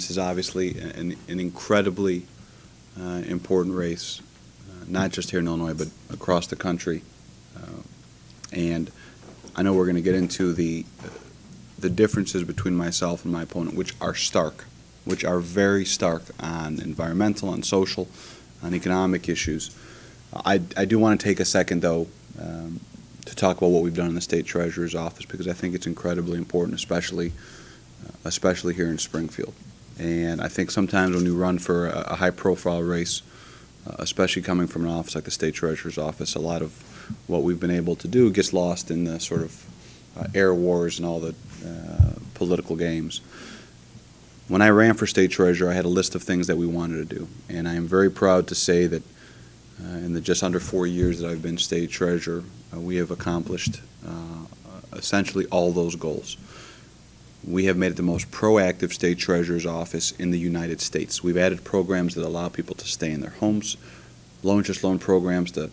this is obviously an incredibly important race, not just here in Illinois, but across the country. And I know we're going to get into the differences between myself and my opponent, which are stark, which are very stark on environmental, on social, on economic issues. I do want to take a second, though, to talk about what we've done in the State Treasurer's office, because I think it's incredibly important, especially here in Springfield. And I think sometimes when you run for a high-profile race, especially coming from an office like the State Treasurer's office, a lot of what we've been able to do gets lost in the sort of air wars and all the political games. When I ran for State Treasurer, I had a list of things that we wanted to do, and I am very proud to say that in the just under 4 years that I've been State Treasurer, we have accomplished essentially all those goals. We have made it the most proactive State Treasurer's office in the United States. We've added programs that allow people to stay in their homes, low-interest loan programs to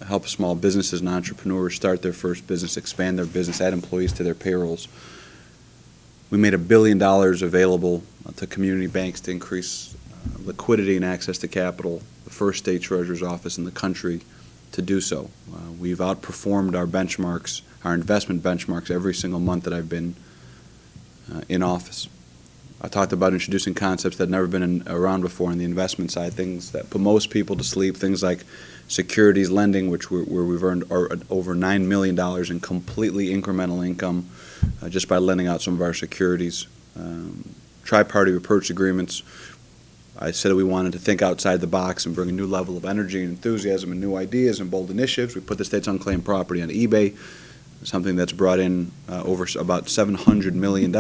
help small businesses and entrepreneurs start their first business, expand their business, add employees to their payrolls. We made $1 billion available to community banks to increase liquidity and access to capital, the first State Treasurer's office in the country to do so. We've outperformed our benchmarks, our investment benchmarks, every single month that I've been in office. I talked about introducing concepts that have never been around before on the investment side, things that put most people to sleep, things like securities lending, where we've earned over $9 million in completely incremental income just by lending out some of our securities. Tri-party repurchase agreements. I said that we wanted to think outside the box and bring a new level of energy and enthusiasm and new ideas and bold initiatives. We put the state's unclaimed property on eBay, something that's brought in over about $700 million.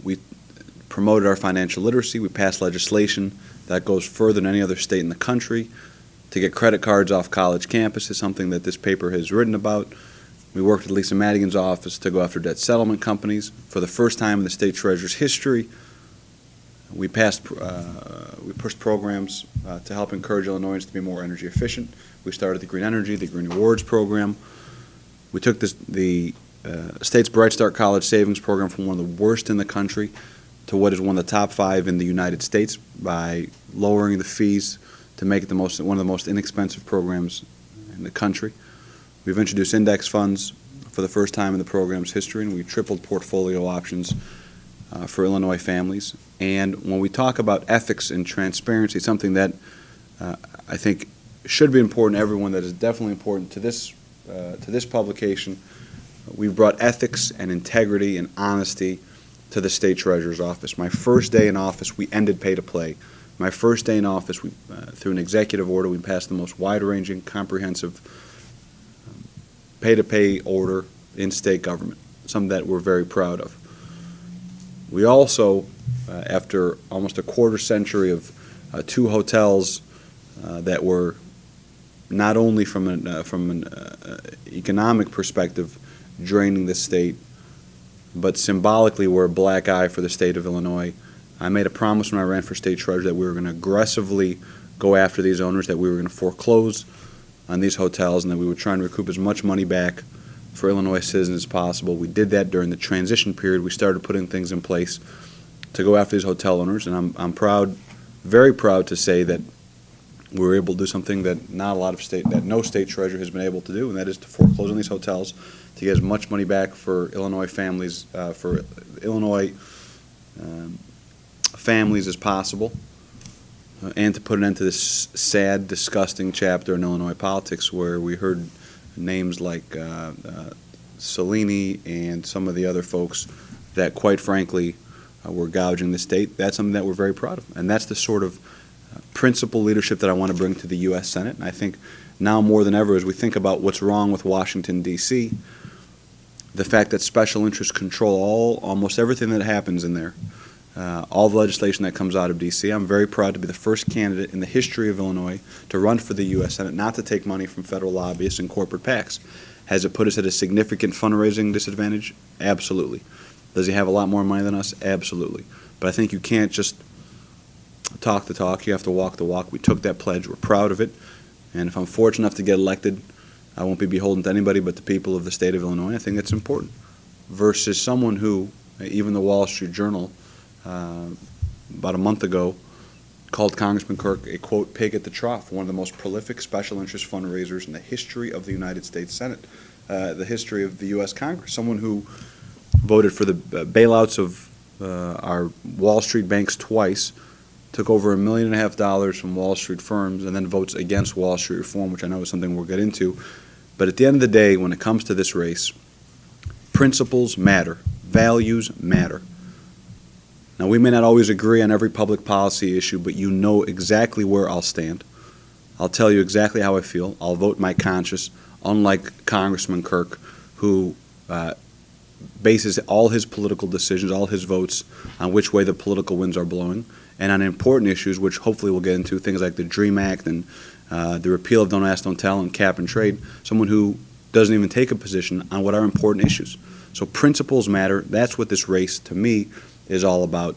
We promoted our financial literacy. We passed legislation that goes further than any other state in the country to get credit cards off college campuses, something that this paper has written about. We worked with Lisa Madigan's office to go after debt settlement companies. For the first time in the State Treasurer's history, we pushed programs to help encourage Illinoisans to be more energy efficient. We started the Green Energy, the Green Rewards program. We took the state's Bright Start College Savings Program from one of the worst in the country to what is one of the top 5 in the United States by lowering the fees to make it one of the most inexpensive programs in the country. We've introduced index funds for the first time in the program's history, and we tripled portfolio options for Illinois families. And when we talk about ethics and transparency, something that I think should be important to everyone, that is definitely important to this publication, we've brought ethics and integrity and honesty to the State Treasurer's office. My first day in office, we ended pay-to-play. My first day in office, through an executive order, we passed the most wide-ranging, comprehensive pay-to-pay order in state government, something that we're very proud of. We also, after almost a quarter century of 2 hotels that were not only from an economic perspective draining the state, but symbolically were a black eye for the state of Illinois. I made a promise when I ran for State Treasurer that we were going to aggressively go after these owners, that we were going to foreclose on these hotels, and that we would try and recoup as much money back for Illinois citizens as possible. We did that during the transition period. We started putting things in place to go after these hotel owners, and I'm proud, very proud to say that we were able to do something that no state treasurer has been able to do, and that is to foreclose on these hotels to get as much money back for Illinois families, families as possible, and to put an end to this sad, disgusting chapter in Illinois politics where we heard names like Cellini and some of the other folks that, quite frankly, were gouging the state. That's something that we're very proud of, and that's the sort of principal leadership that I want to bring to the U.S. Senate. And I think now more than ever, as we think about what's wrong with Washington, D.C., the fact that special interests control almost everything that happens in there, all the legislation that comes out of D.C. I'm very proud to be the first candidate in the history of Illinois to run for the U.S. Senate, not to take money from federal lobbyists and corporate PACs. Has it put us at a significant fundraising disadvantage? Absolutely. Does he have a lot more money than us? Absolutely. But I think you can't just talk the talk. You have to walk the walk. We took that pledge. We're proud of it. And if I'm fortunate enough to get elected, I won't be beholden to anybody but the people of the state of Illinois. I think that's important. Versus someone who, even the Wall Street Journal about a month ago, called Congressman Kirk a, quote, pig at the trough, one of the most prolific special interest fundraisers in the history of the United States Senate, the history of the U.S. Congress, someone who voted for the bailouts of our Wall Street banks twice, took over $1.5 million from Wall Street firms, and then votes against Wall Street reform, which I know is something we'll get into. But at the end of the day, when it comes to this race, principles matter. Values matter. Now, we may not always agree on every public policy issue, but you know exactly where I'll stand. I'll tell you exactly how I feel. I'll vote my conscience, unlike Congressman Kirk, who bases all his political decisions, all his votes, on which way the political winds are blowing, and on important issues, which hopefully we'll get into, things like the DREAM Act and the repeal of Don't Ask, Don't Tell and cap and trade, someone who doesn't even take a position on what are important issues. So principles matter. That's what this race, to me, is all about.